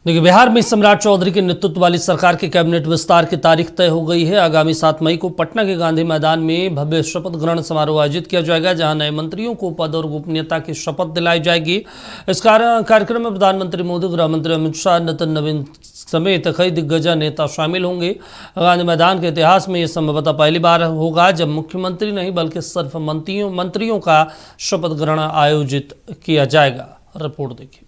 देखिए, बिहार में सम्राट चौधरी के नेतृत्व वाली सरकार के कैबिनेट विस्तार की तारीख तय हो गई है। आगामी 7 मई को पटना के गांधी मैदान में भव्य शपथ ग्रहण समारोह आयोजित किया जाएगा, जहां नए मंत्रियों को पद और गोपनीयता की शपथ दिलाई जाएगी। इस कार्यक्रम में प्रधानमंत्री मोदी, गृह मंत्री अमित शाह, नितिन नवीन समेत कई दिग्गज नेता शामिल होंगे। गांधी मैदान के इतिहास में यह संभवतः पहली बार होगा जब मुख्यमंत्री नहीं बल्कि सिर्फ मंत्रियों का शपथ ग्रहण आयोजित किया जाएगा। रिपोर्ट देखिए।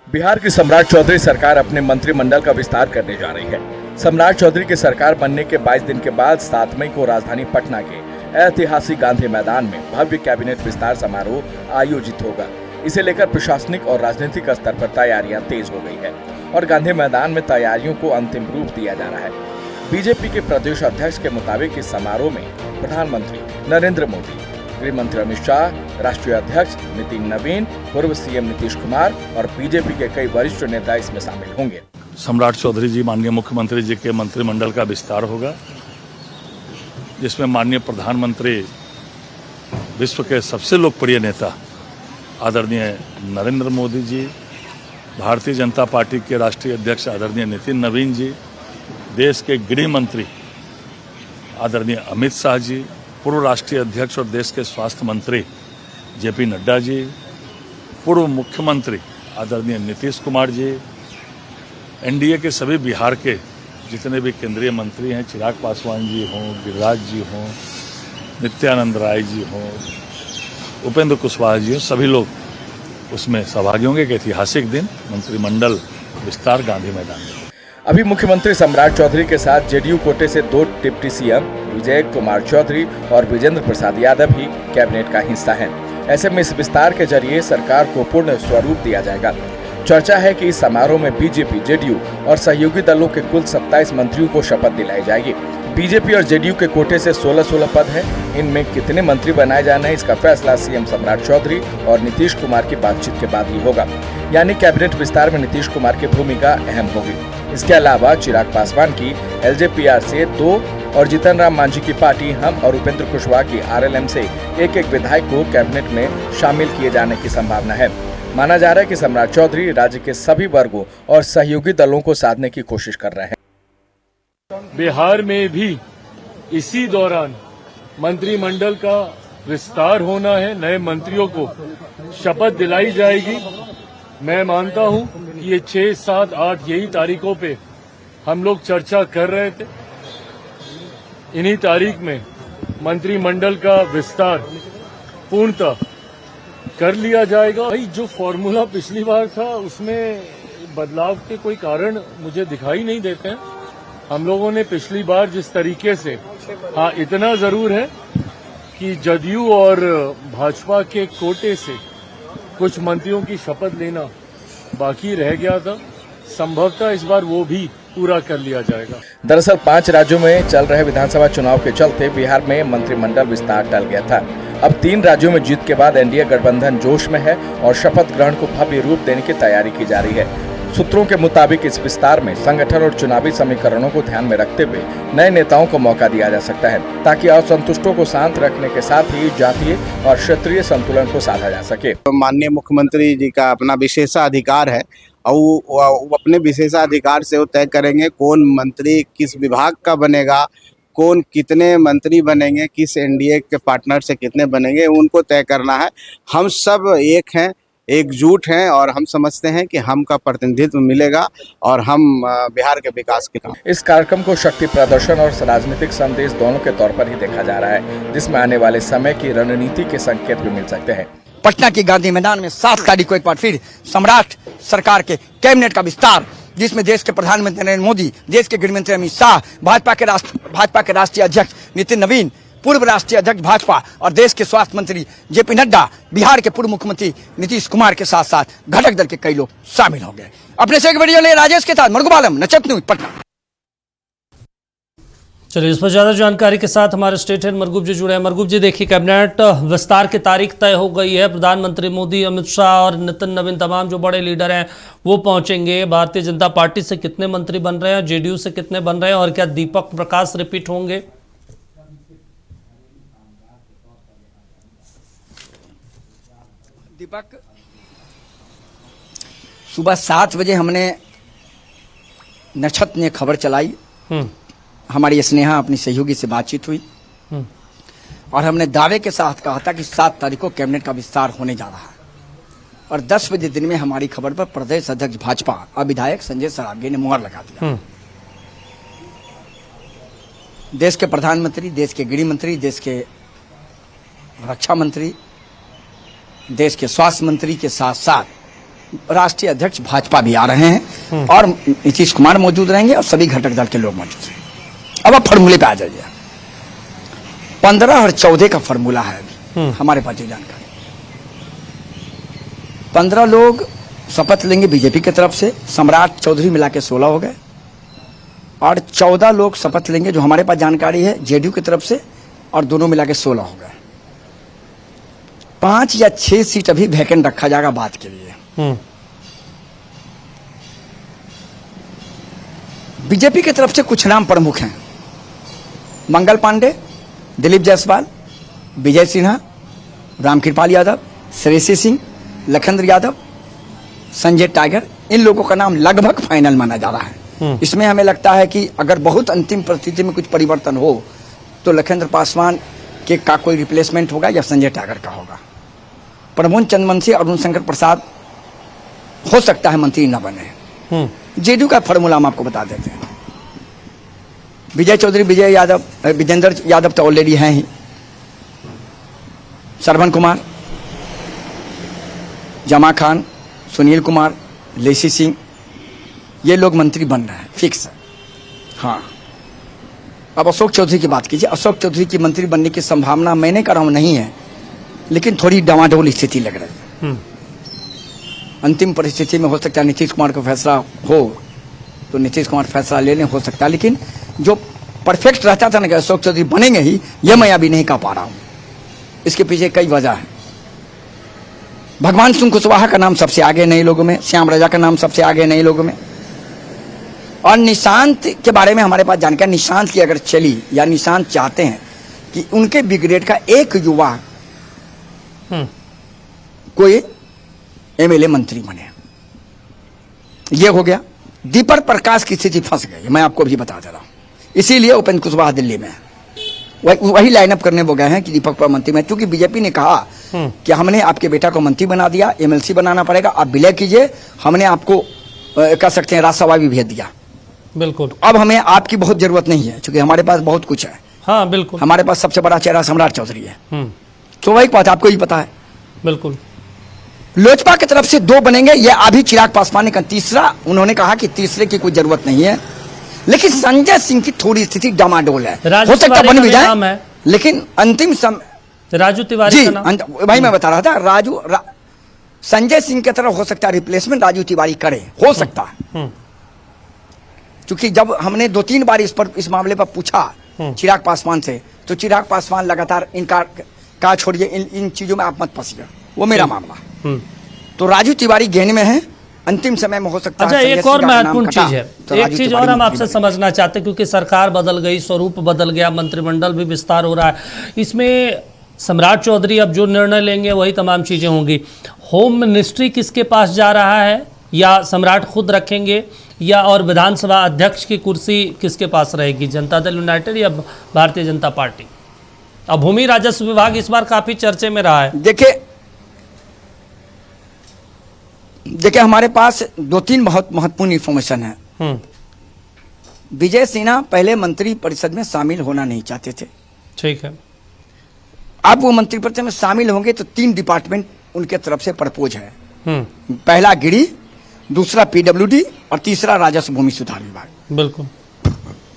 बिहार की सम्राट चौधरी सरकार अपने मंत्रिमंडल का विस्तार करने जा रही है। सम्राट चौधरी की सरकार बनने के 22 दिन के बाद 7 मई को राजधानी पटना के ऐतिहासिक गांधी मैदान में भव्य कैबिनेट विस्तार समारोह आयोजित होगा। इसे लेकर प्रशासनिक और राजनीतिक स्तर पर तैयारियां तेज हो गई है और गांधी मैदान में तैयारियों को अंतिम रूप दिया जा रहा है। बीजेपी के प्रदेश अध्यक्ष के मुताबिक इस समारोह में प्रधानमंत्री नरेंद्र मोदी, गृह मंत्री अमित शाह, राष्ट्रीय अध्यक्ष नितिन नवीन, पूर्व सीएम नीतीश कुमार और बीजेपी के कई वरिष्ठ नेता इसमें शामिल होंगे। सम्राट चौधरी जी, माननीय मुख्यमंत्री जी के मंत्रिमंडल का विस्तार होगा, जिसमें माननीय प्रधानमंत्री, विश्व के सबसे लोकप्रिय नेता आदरणीय नरेंद्र मोदी जी, भारतीय जनता पार्टी के राष्ट्रीय अध्यक्ष आदरणीय नितिन नवीन जी, देश के गृह मंत्री आदरणीय अमित शाह जी, पूर्व राष्ट्रीय अध्यक्ष और देश के स्वास्थ्य मंत्री जेपी नड्डा जी, पूर्व मुख्यमंत्री आदरणीय नीतीश कुमार जी, एनडीए के सभी बिहार के जितने भी केंद्रीय मंत्री हैं, चिराग पासवान जी हों, गिरिराज जी हों, नित्यानंद राय जी हों, उपेंद्र कुशवाहा जी हों, सभी लोग उसमें सहभागी होंगे। एक ऐतिहासिक दिन, मंत्रिमंडल विस्तार गांधी मैदान में। अभी मुख्यमंत्री सम्राट चौधरी के साथ जेडीयू कोटे से 2 डिप्टी सीएम विजय कुमार चौधरी और विजेंद्र प्रसाद यादव भी कैबिनेट का हिस्सा हैं। ऐसे में इस विस्तार के जरिए सरकार को पूर्ण स्वरूप दिया जाएगा। चर्चा है कि इस समारोह में बीजेपी, जेडीयू और सहयोगी दलों के कुल 27 मंत्रियों को शपथ दिलाई जाएगी। बीजेपी और जेडीयू के कोटे से 16 पद हैं। इनमें कितने मंत्री बनाए जाना है, इसका फैसला सीएम सम्राट चौधरी और नीतीश कुमार की बातचीत के बाद ही होगा। यानी कैबिनेट विस्तार में नीतीश कुमार की भूमिका अहम होगी। इसके अलावा चिराग पासवान की एलजेपीआर से 2 और जीतन राम मांझी की पार्टी हम और उपेंद्र कुशवाहा की आरएलएम से एक विधायक को कैबिनेट में शामिल किए जाने की संभावना है। माना जा रहा है कि सम्राट चौधरी राज्य के सभी वर्गों और सहयोगी दलों को साधने की कोशिश कर रहे हैं। बिहार में भी इसी दौरान मंत्रिमंडल का विस्तार होना है, नए मंत्रियों को शपथ दिलाई जाएगी। मैं मानता हूं कि ये 6, 7, 8 यही तारीखों पे हम लोग चर्चा कर रहे थे। इन्हीं तारीख में मंत्रिमंडल का विस्तार पूर्णतः कर लिया जाएगा। भाई, जो फॉर्मूला पिछली बार था उसमें बदलाव के कोई कारण मुझे दिखाई नहीं देते हैं। हम लोगों ने पिछली बार जिस तरीके से, हाँ, इतना जरूर है कि जदयू और भाजपा के कोटे से कुछ मंत्रियों की शपथ लेना बाकी रह गया था। संभवतः इस बार वो भी पूरा कर लिया जाएगा। दरअसल 5 राज्यों में चल रहे विधानसभा चुनाव के चलते बिहार में मंत्रिमंडल विस्तार टल गया था। अब 3 राज्यों में जीत के बाद एनडीए गठबंधन जोश में है और शपथ ग्रहण को भव्य रूप देने की तैयारी की जा रही है। सूत्रों के मुताबिक इस विस्तार में संगठन और चुनावी समीकरणों को ध्यान में रखते हुए नए नेताओं को मौका दिया जा सकता है, ताकि असंतुष्टों को शांत रखने के साथ ही जातीय और क्षेत्रीय संतुलन को साधा जा सके। माननीय मुख्यमंत्री जी का अपना विशेषाधिकार है और वो अपने विशेषाधिकार से वो तय करेंगे कौन मंत्री किस विभाग का बनेगा, कौन कितने मंत्री बनेंगे, किस एनडीए के पार्टनर से कितने बनेंगे, उनको तय करना है। हम सब एक हैं, एकजुट हैं और हम समझते हैं कि हम का प्रतिनिधित्व मिलेगा और हम बिहार के विकास के काम। इस कार्यक्रम को शक्ति प्रदर्शन और राजनीतिक संदेश दोनों के तौर पर ही देखा जा रहा है, जिसमें आने वाले समय की रणनीति के संकेत भी मिल सकते हैं। पटना के गांधी मैदान में 7 तारीख को एक बार फिर सम्राट सरकार के कैबिनेट का विस्तार, जिसमें देश के प्रधानमंत्री नरेंद्र मोदी, देश के गृह मंत्री अमित शाह, भाजपा के राष्ट्रीय अध्यक्ष नितिन नवीन, पूर्व राष्ट्रीय अध्यक्ष भाजपा और देश के स्वास्थ्य मंत्री जेपी नड्डा, बिहार के पूर्व मुख्यमंत्री नीतीश कुमार के साथ साथ घटक दल के कई लोग शामिल होंगे। अपने से एक वीडियो ले राजेश के साथ मरगुब आलम, नचत न्यूज़, पटना। चलिए, इस पर ज्यादा जानकारी के साथ हमारे स्टेट हेड मरगुब जी जुड़े हैं। मरगुब जी, देखिए, कैबिनेट विस्तार की तारीख तय हो गई है। प्रधानमंत्री मोदी, अमित शाह और नितिन नवीन, तमाम जो बड़े लीडर हैं वो पहुंचेंगे। भारतीय जनता पार्टी से कितने मंत्री बन रहे हैं, जेडीयू से कितने बन रहे हैं और क्या दीपक प्रकाश रिपीट होंगे? दीपक, सुबह 7 बजे हमने नक्षत ने खबर चलाई, हम्म, हमारी स्नेहा अपनी सहयोगी से बातचीत हुई हम्म, और हमने दावे के साथ कहा था कि 7 तारीख को कैबिनेट का विस्तार होने जा रहा है। और 10 बजे दिन में हमारी खबर पर प्रदेश अध्यक्ष भाजपा और विधायक संजय सरावगी ने मुहर लगा दिया। हम्म, देश के प्रधानमंत्री, देश के गृह मंत्री, देश के रक्षा मंत्री, देश के स्वास्थ्य मंत्री के साथ साथ राष्ट्रीय अध्यक्ष भाजपा भी आ रहे हैं और नीतीश कुमार मौजूद रहेंगे और सभी घटक दल के लोग मौजूद रहेंगे। अब आप फॉर्मूले पे आ जाइए। 15 और 14 का फॉर्मूला है अभी हमारे पास जो जानकारी। 15 लोग शपथ लेंगे बीजेपी की तरफ से, सम्राट चौधरी मिला के 16 हो गए, और 14 लोग शपथ लेंगे जो हमारे पास जानकारी है जेडीयू की तरफ से, और दोनों मिला के 16 हो गए। 5 या 6 सीट अभी वैकेंट रखा जाएगा बात के लिए। हम्म, बीजेपी की तरफ से कुछ नाम प्रमुख हैं। मंगल पांडे, दिलीप जायसवाल, विजय सिन्हा, रामकृपाल यादव, श्रेयसी सिंह, लखनदर यादव, संजय टाइगर, इन लोगों का नाम लगभग फाइनल माना जा रहा है। इसमें हमें लगता है कि अगर बहुत अंतिम परिस्थिति में कुछ परिवर्तन हो तो लखनदर पासवान के का कोई रिप्लेसमेंट होगा या संजय टाइगर का होगा। प्रमोद चंद्रवंशी, अरुण शंकर प्रसाद हो सकता है मंत्री न बने। जेडीयू का फॉर्मूला हम आपको बता देते हैं। विजय चौधरी, विजय यादव, विजेंद्र यादव तो ऑलरेडी हैं ही, श्रवण कुमार, जमा खान, सुनील कुमार, लेसी सिंह, ये लोग मंत्री बन रहे हैं, फिक्स है। हाँ, अब अशोक चौधरी की बात कीजिए। अशोक चौधरी की मंत्री बनने की संभावना मैंने कह रहा हूं नहीं है, लेकिन थोड़ी डामाडोल स्थिति लग रही है। अंतिम परिस्थिति में हो सकता है नीतीश कुमार का फैसला हो तो नीतीश कुमार फैसला लेने हो सकता है, लेकिन जो परफेक्ट रहता था ना कि अशोक चौधरी बनेंगे ही, ये मैं अभी नहीं कह पा रहा हूं। इसके पीछे कई वजह है। भगवान सिंह कुशवाहा का नाम सबसे आगे नए लोगों में, श्याम राजा का नाम सबसे आगे नए लोगों में, और निशांत के बारे में हमारे पास जानकारी। निशांत की अगर चली या निशांत चाहते हैं कि उनके ब्रिगेड का एक युवा कोई एमएलए मंत्री बने, ये हो गया। दीपक प्रकाश की स्थिति फंस गई, मैं आपको भी बता दे रहा हूं। इसीलिए उपेंद्र कुशवाहा दिल्ली में वही लाइनअप करने वो गए हैं कि दीपक पर मंत्री में, क्योंकि बीजेपी ने कहा कि हमने आपके बेटा को मंत्री बना दिया, एमएलसी बनाना पड़ेगा, आप विलय कीजिए, हमने आपको कह सकते हैं राज्यसभा भी भेज दिया। बिल्कुल। अब हमें आपकी बहुत जरूरत नहीं है, क्योंकि हमारे पास बहुत कुछ है। हाँ बिल्कुल। हमारे पास सबसे बड़ा चेहरा सम्राट चौधरी है। तो वही बात आपको ही पता है। बिल्कुल। लोजपा की तरफ से 2 बनेंगे, ये अभी चिराग पासवान का तीसरा, उन्होंने कहा कि तीसरे की कोई जरूरत नहीं है, लेकिन संजय सिंह की थोड़ी स्थिति डामाडोल है, हो सकता बन भी जाए, लेकिन अंतिम राजू तिवारी का नाम, भाई मैं बता रहा था, संजय सिंह की तरफ हो सकता है रिप्लेसमेंट राजू तिवारी करे, हो सकता है। क्योंकि जब हमने 2-3 बार इस मामले पर पूछा चिराग पासवान से, तो चिराग पासवान लगातार इनकार कहा छोड़िए, इन चीजों में आप मत फंसिए, वो मेरा मामला। तो राजू तिवारी गेंद में है, अंतिम समय में हो सकता है। अच्छा, एक और महत्वपूर्ण चीज है, एक चीज और हम आपसे समझना चाहते हैं, क्योंकि सरकार बदल गई, स्वरूप बदल गया, मंत्रिमंडल भी विस्तार हो रहा है, इसमें सम्राट चौधरी अब जो निर्णय लेंगे वही तमाम चीजें होंगी। होम मिनिस्ट्री किसके पास जा रहा है, या सम्राट खुद रखेंगे, या और विधानसभा अध्यक्ष की कुर्सी किसके पास रहेगी, जनता दल यूनाइटेड या भारतीय जनता पार्टी? अब भूमि राजस्व विभाग इस बार काफी चर्चे में रहा है। देखिए हमारे पास 2-3 बहुत महत्वपूर्ण इंफॉर्मेशन है। विजय सिन्हा पहले मंत्री परिषद में शामिल होना नहीं चाहते थे, ठीक है। अब वो मंत्री परिषद में शामिल होंगे तो 3 डिपार्टमेंट उनके तरफ से प्रपोज है। पहला गिरी, दूसरा पीडब्ल्यूडी और तीसरा राजस्व भूमि सुधार विभाग। बिल्कुल।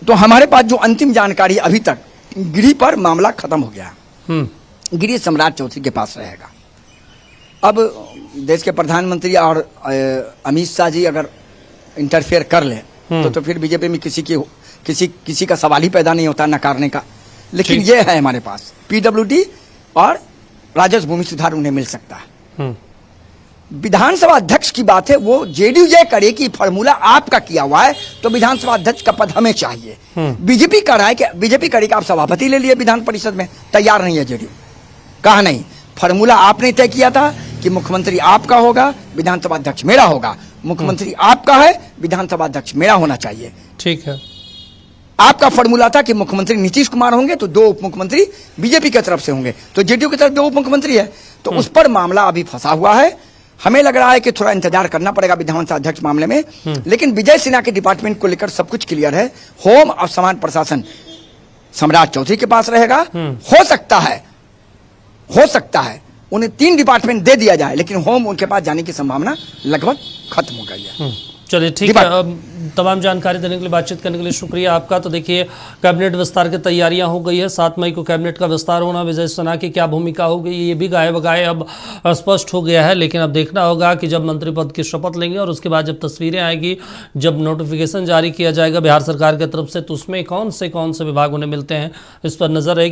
तो हमारे पास जो अंतिम जानकारी अभी तक, गिरी पर मामला खत्म हो गया, गिरी सम्राट चौधरी के पास रहेगा। अब देश के प्रधानमंत्री और अमित शाह जी अगर इंटरफेयर कर ले तो फिर बीजेपी में किसी का सवाल ही पैदा नहीं होता नकारने का। लेकिन ये है हमारे पास पीडब्ल्यूडी और राजस्व भूमि सुधार उन्हें मिल सकता है। विधानसभा अध्यक्ष की बात है, वो जेडीयू ये करे कि फॉर्मूला आपका किया हुआ है तो विधानसभा अध्यक्ष का पद हमें चाहिए। बीजेपी कह रहा है कि बीजेपी करेगी आप सभापति ले लिए विधान परिषद में, तैयार नहीं है जेडीयू। कहा नहीं, फॉर्मूला आपने तय किया था कि मुख्यमंत्री आपका होगा, विधानसभा अध्यक्ष मेरा होगा, मुख्यमंत्री आपका है, विधानसभा अध्यक्ष मेरा होना चाहिए। ठीक है। आपका फॉर्मूला था कि मुख्यमंत्री नीतीश कुमार होंगे तो 2 उप मुख्यमंत्री बीजेपी की तरफ से होंगे, तो जेडीयू की तरफ 2 उप मुख्यमंत्री है, तो उस पर मामला अभी फंसा हुआ है। हमें लग रहा है कि थोड़ा इंतजार करना पड़ेगा विधानसभा अध्यक्ष मामले में, लेकिन विजय सिन्हा के डिपार्टमेंट को लेकर सब कुछ क्लियर है। होम और सामान्य प्रशासन सम्राट चौधरी के पास रहेगा। हो सकता है उन्हें 3 डिपार्टमेंट दे दिया जाए, लेकिन होम उनके पास जाने की संभावना लगभग खत्म हो गई है। चलिए ठीक है। तमाम जानकारी देने के लिए, बातचीत करने के लिए शुक्रिया आपका। तो देखिए, कैबिनेट विस्तार की तैयारियां हो गई है। 7 मई को कैबिनेट का विस्तार होना, विजय सिन्हा की क्या भूमिका होगी ये भी गाये बगाए अब स्पष्ट हो गया है। लेकिन अब देखना होगा कि जब मंत्री पद की शपथ लेंगे और उसके बाद जब तस्वीरें आएगी, जब नोटिफिकेशन जारी किया जाएगा बिहार सरकार की तरफ से, तो उसमें कौन से विभाग उन्हें मिलते हैं, इस पर नजर रहेगी।